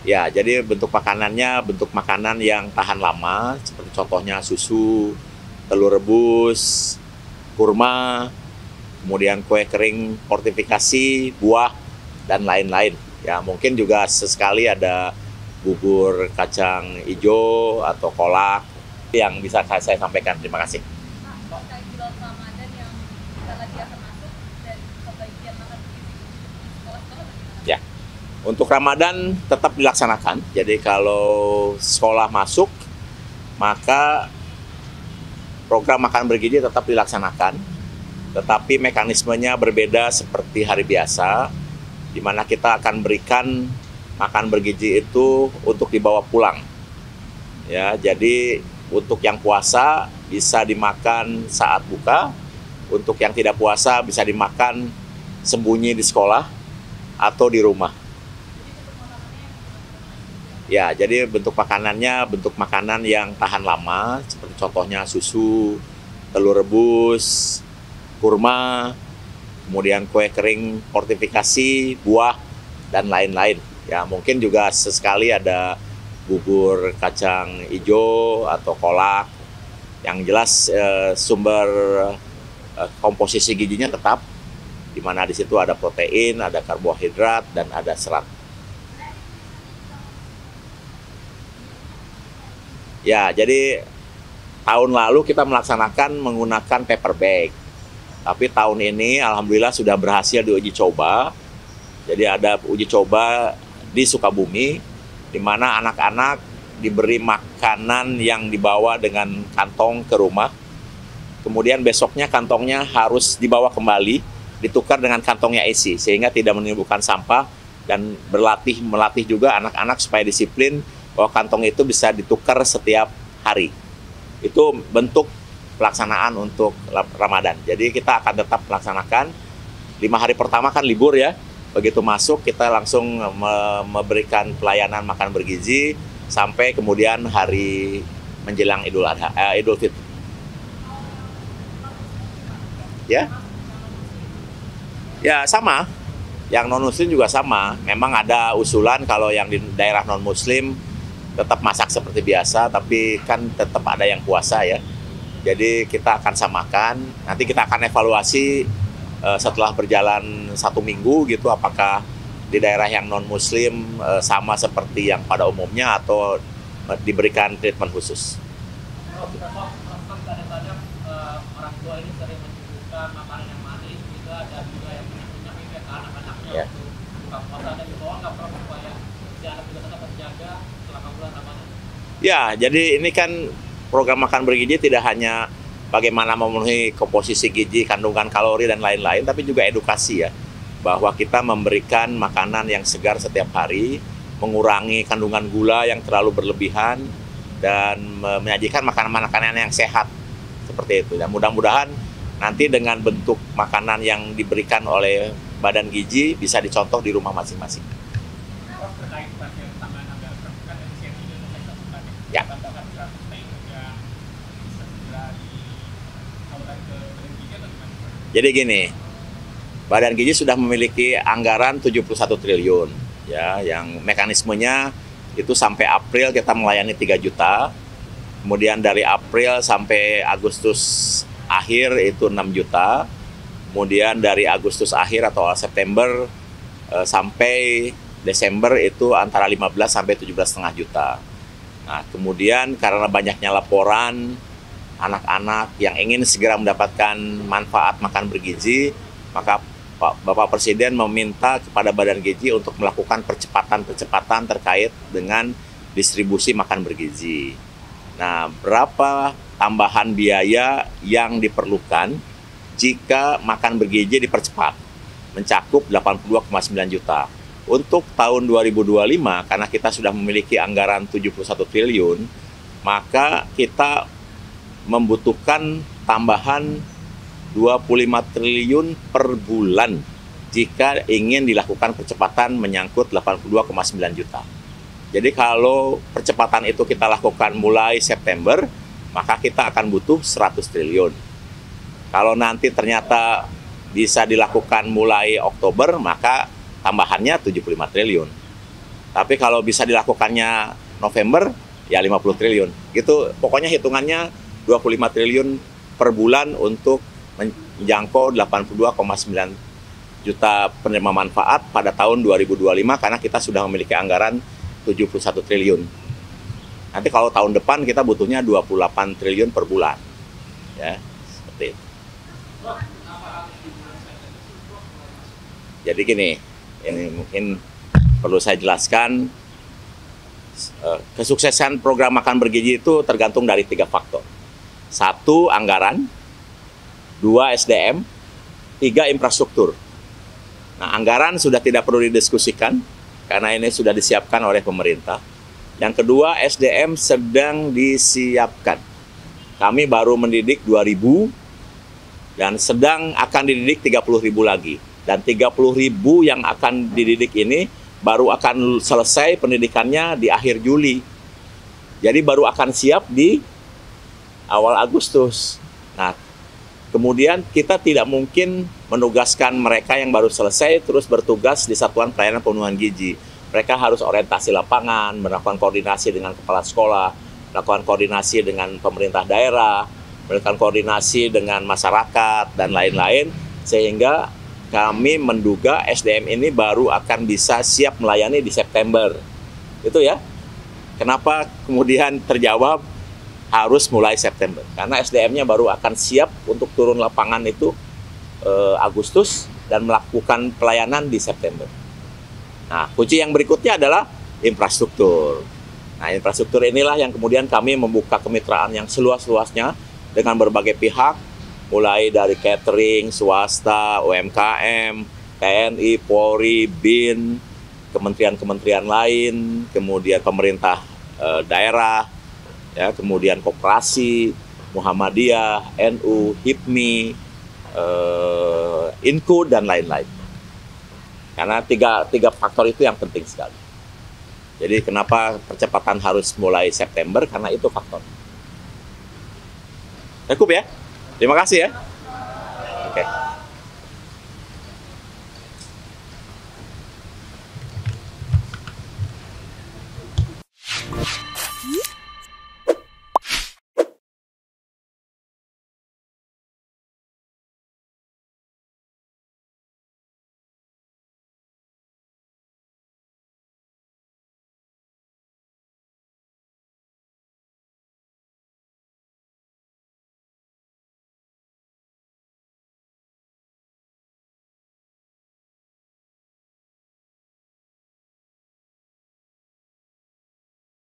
Ya, jadi bentuk makanannya bentuk makanan yang tahan lama, seperti contohnya susu, telur rebus, kurma, kemudian kue kering fortifikasi, buah, dan lain-lain. Ya, mungkin juga sesekali ada bubur kacang hijau atau kolak yang bisa saya sampaikan. Terima kasih. Pak, terkait bulan Ramadan yang kita lagi akan masuk dan pembagian makan bergizi di sekolah-sekolah bagaimana? Ya, untuk Ramadan tetap dilaksanakan. Jadi kalau sekolah masuk, maka program makan bergizi tetap dilaksanakan. Tetapi mekanismenya berbeda seperti hari biasa, di mana kita akan berikan makan bergizi itu untuk dibawa pulang. Ya, jadi untuk yang puasa bisa dimakan saat buka, untuk yang tidak puasa bisa dimakan sembunyi di sekolah atau di rumah. Ya, jadi bentuk makanannya bentuk makanan yang tahan lama, seperti contohnya susu, telur rebus, kurma, kemudian kue kering fortifikasi, buah, dan lain-lain. Ya, mungkin juga sesekali ada bubur kacang hijau atau kolak. Yang jelas sumber komposisi gizinya tetap, di mana di situ ada protein, ada karbohidrat, dan ada serat. Ya, jadi tahun lalu kita melaksanakan menggunakan paper bag. Tapi tahun ini alhamdulillah sudah berhasil diuji coba. Jadi ada uji coba di Sukabumi, di mana anak-anak diberi makanan yang dibawa dengan kantong ke rumah. Kemudian besoknya kantongnya harus dibawa kembali, ditukar dengan kantongnya isi, sehingga tidak menimbulkan sampah dan melatih juga anak-anak supaya disiplin bahwa kantong itu bisa ditukar setiap hari. Itu bentuk pelaksanaan untuk Ramadan. Jadi kita akan tetap melaksanakan 5 hari pertama kan libur ya. Begitu masuk kita langsung memberikan pelayanan makan bergizi sampai kemudian hari menjelang Idul Fitri. Ya. Ya sama. Yang non muslim juga sama. Memang ada usulan kalau yang di daerah non muslim tetap masak seperti biasa, tapi kan tetap ada yang puasa ya. Jadi kita akan samakan. Nanti kita akan evaluasi setelah berjalan 1 minggu gitu, apakah di daerah yang non muslim sama seperti yang pada umumnya atau diberikan treatment khusus. Kadang-kadang orang tua ini sering menyuguhkan makanan yang manis, juga ada juga yang punya ke anak-anaknya Ya. untuk buka puasa, dan dibawa nggak perlu supaya si anak juga tetap terjaga selama bulan Ramadan. Ya, jadi ini kan program makan bergizi tidak hanya bagaimana memenuhi komposisi gizi, kandungan kalori, dan lain-lain, tapi juga edukasi ya, bahwa kita memberikan makanan yang segar setiap hari, mengurangi kandungan gula yang terlalu berlebihan, dan menyajikan makanan-makanan yang sehat, seperti itu. Dan mudah-mudahan nanti dengan bentuk makanan yang diberikan oleh Badan Gizi bisa dicontoh di rumah masing-masing. Terkait pasien tambahan anggaran kan efisiensi Indonesia sebenarnya Ya. tambahan 100 triliun yang bisa segera disalurkan ke gizi atau gimana? Jadi gini, Badan Gizi sudah memiliki anggaran 71 triliun, ya, yang mekanismenya itu sampai April kita melayani 3 juta, kemudian dari April sampai Agustus akhir itu 6 juta, kemudian dari Agustus akhir atau September sampai Desember itu antara 15 sampai 17,5 juta. Nah, kemudian karena banyaknya laporan anak-anak yang ingin segera mendapatkan manfaat makan bergizi, maka Bapak Presiden meminta kepada Badan Gizi untuk melakukan percepatan-percepatan terkait dengan distribusi makan bergizi. Nah, berapa tambahan biaya yang diperlukan jika makan bergizi dipercepat? Mencakup 82,9 juta. Untuk tahun 2025, karena kita sudah memiliki anggaran 71 triliun, maka kita membutuhkan tambahan 25 triliun per bulan jika ingin dilakukan percepatan menyangkut 82,9 juta. Jadi kalau percepatan itu kita lakukan mulai September, maka kita akan butuh 100 triliun. Kalau nanti ternyata bisa dilakukan mulai Oktober, maka tambahannya 75 triliun. Tapi kalau bisa dilakukannya November, ya 50 triliun. Gitu, pokoknya hitungannya 25 triliun per bulan untuk menjangkau 82,9 juta penerima manfaat pada tahun 2025 karena kita sudah memiliki anggaran 71 triliun. Nanti kalau tahun depan kita butuhnya 28 triliun per bulan. Ya, seperti itu. Jadi gini, ini mungkin perlu saya jelaskan, kesuksesan program makan bergizi itu tergantung dari 3 faktor. 1, anggaran, 2, SDM, 3, infrastruktur. Nah, anggaran sudah tidak perlu didiskusikan, karena ini sudah disiapkan oleh pemerintah. Yang kedua, SDM sedang disiapkan. Kami baru mendidik 2.000, dan sedang akan dididik 30.000 lagi. Dan 30.000 yang akan dididik ini baru akan selesai pendidikannya di akhir Juli. Jadi baru akan siap di awal Agustus. Nah, kemudian kita tidak mungkin menugaskan mereka yang baru selesai terus bertugas di Satuan Pelayanan Pemenuhan Gizi. Mereka harus orientasi lapangan, melakukan koordinasi dengan kepala sekolah, melakukan koordinasi dengan pemerintah daerah, melakukan koordinasi dengan masyarakat, dan lain-lain, sehingga kami menduga SDM ini baru akan bisa siap melayani di September. Itu ya. Kenapa kemudian terjawab harus mulai September? Karena SDM-nya baru akan siap untuk turun lapangan itu Agustus dan melakukan pelayanan di September. Nah, kunci yang berikutnya adalah infrastruktur. Nah, infrastruktur inilah yang kemudian kami membuka kemitraan yang seluas-luasnya dengan berbagai pihak, mulai dari catering, swasta, UMKM, TNI, Polri, BIN, kementerian-kementerian lain, kemudian pemerintah daerah, ya, kemudian koperasi, Muhammadiyah, NU, HIPMI, INKU, dan lain-lain. Karena tiga faktor itu yang penting sekali. Jadi kenapa percepatan harus mulai September? Karena itu faktor. Cukup ya? Terima kasih ya. Oke.